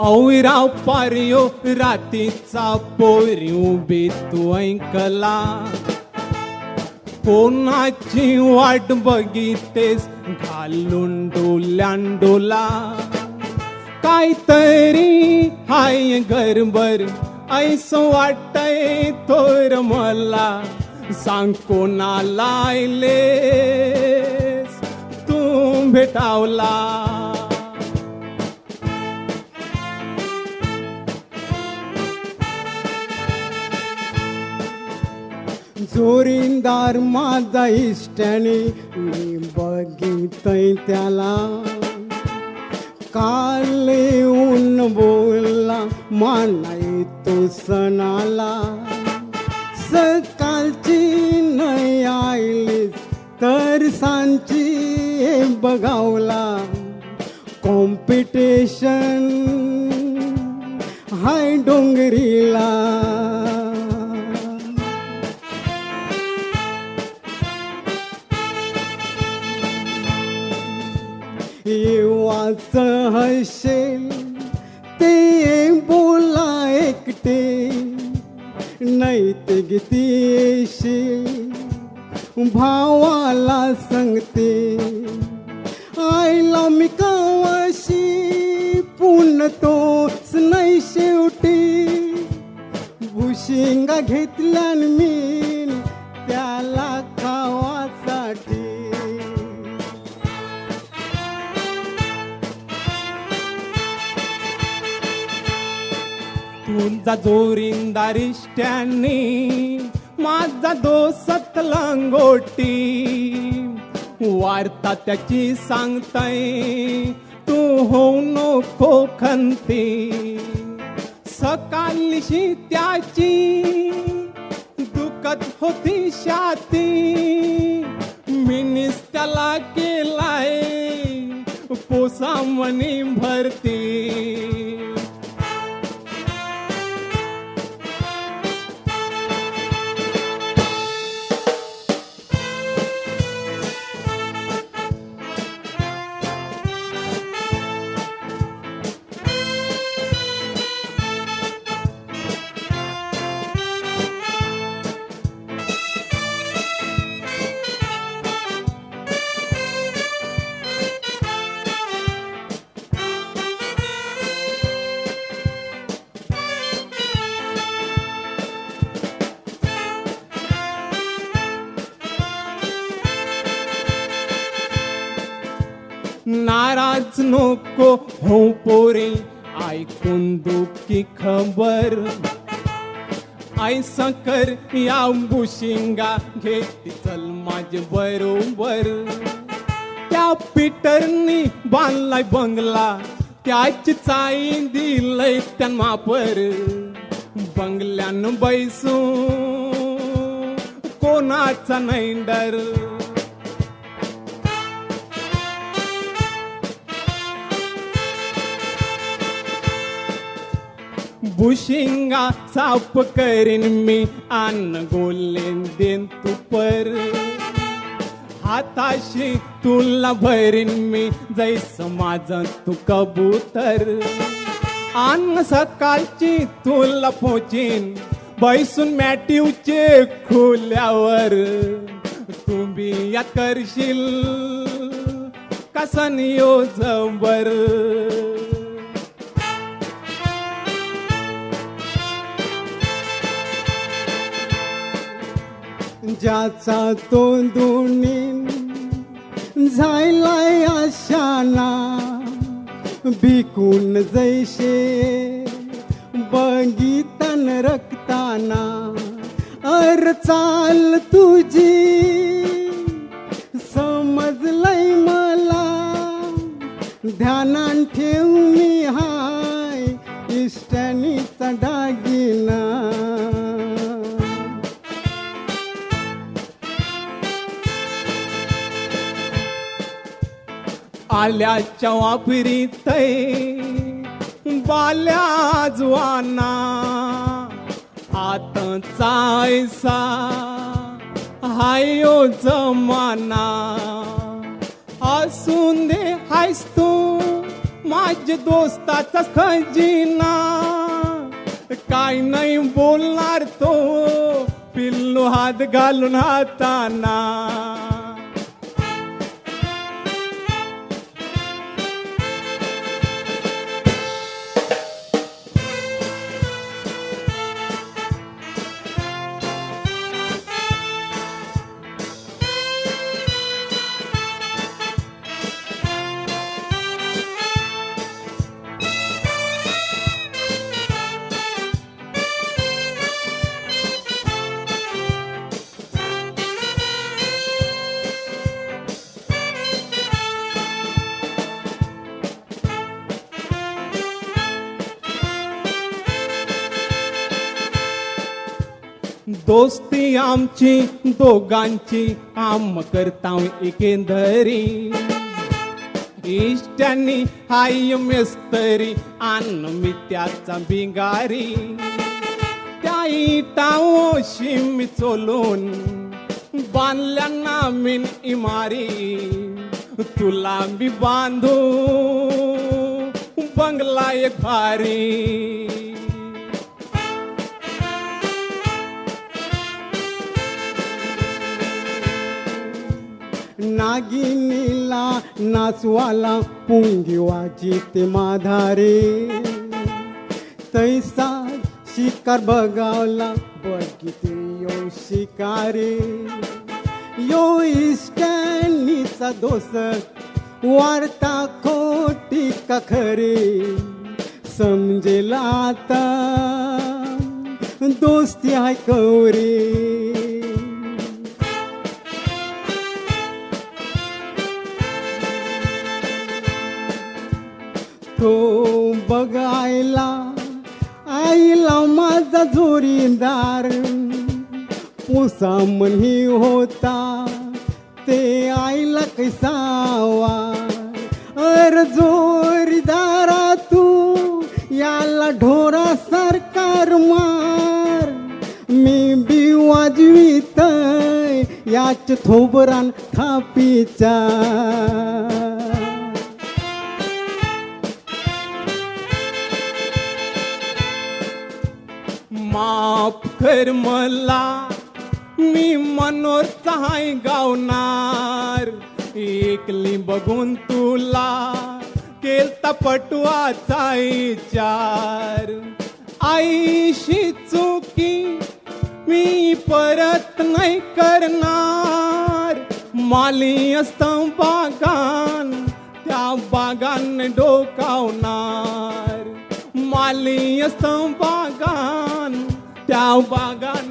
औराव पारियो रातीचा पोरी उभी तू ऐकला कोणाची वाट बघितेस घालून डोल्यांडोला काहीतरी हाय गरबर ऐसं वाटतंय तोर मला सांग कोणाला आयलेस तू भेटावला जोरीदार माझा इष्टाने मी बघितय त्याला काल येऊन बोलला मानाय तो सणाला सकाळची नाही आईली तर सांची बघावला कॉम्पिटिशन हाय डोंगरीला येवाच हसेल ते बोला एकटे नाही ते किती येशील भावाला सांगते आईला मी कवाशी पुन्हा तोच नाही शेवटी भुशिंगा घेतल्यान मी त्याला खावासाठी तुझा जोरीदार इष्ट्याने माझा दोस्त लंगोटी वार्ता त्याची सांगताय तू होऊ नको खंती सकाळशी त्याची दुखत होती छाती मीनीच त्याला केलाय पोसामणी भरती नाराज नको हो पोरे ऐकून दुःखी खबर ऐसा कर या बुशिंगा घेती चल माझे बरोबर त्या पीटरनी बांधलाय बंगला त्याची चाई दिलय त्या मापर बंगल्यान बैसू कोणाचा नाही डर बुशिंगा साफ करीन मी अन्न गोलेन देन तू पर हाताशी तुला भरीन मी जैसं माझं तू कबूतर अन्न सकाळची तुला पोचीन बैसून मॅट्यूचे खोल्यावर तू बी या करशील कसन योजबर ज्याचा तो दोन्ही झायलाय आशाना भिकून जैसे बघितन रक्ताना अर चाल तुझी समजलंय मला ध्यानान ठेवून हाय इष्टानीचा दागिना आल्याच्या वापरीत बाल्या जुवाना आताचा ऐसा हायो जमाना असून दे हायस तू माझ्या दोस्ताचा खजिना. काय नाही बोलणार तो पिल्लू हात घालून हाताना. दोस्ती आमची दोघांची आम करता एकेंदरी. इष्टांनी हाय मेस्तरी आण मी त्याचा बिंगारी. त्या इटाओशी मी चोलून बांधल्यांना मिन इमारी. तुला मी बांधू बंगला एक भारी. नागिनीला नाचवाला पुंगी वाजिते माधारे. तैसा शिकार बगावला बघिते यो शिकारे. यो इष्टांनीचा दोस्त वार्ता खोटी का खरी. समजेल आता दोस्ती आहे कवरी. तो बघायला आईला माझा जोरीदार. पुसा म्हणी होता ते आईला कैसावा. अर जोरीदारा तू याला ढोरा सरकार मार. मी बी वाजवीत याच थोबरान थापीचा. माफ कर मला मी मनोरचा हाय गावणार. एकली बघून तुला केलता पटवाचा विचार. आईशी चुकी मी परत नाही करणार. माली असतं बागान त्या बागान डोकावणार. माली असतं बागान त्या बागान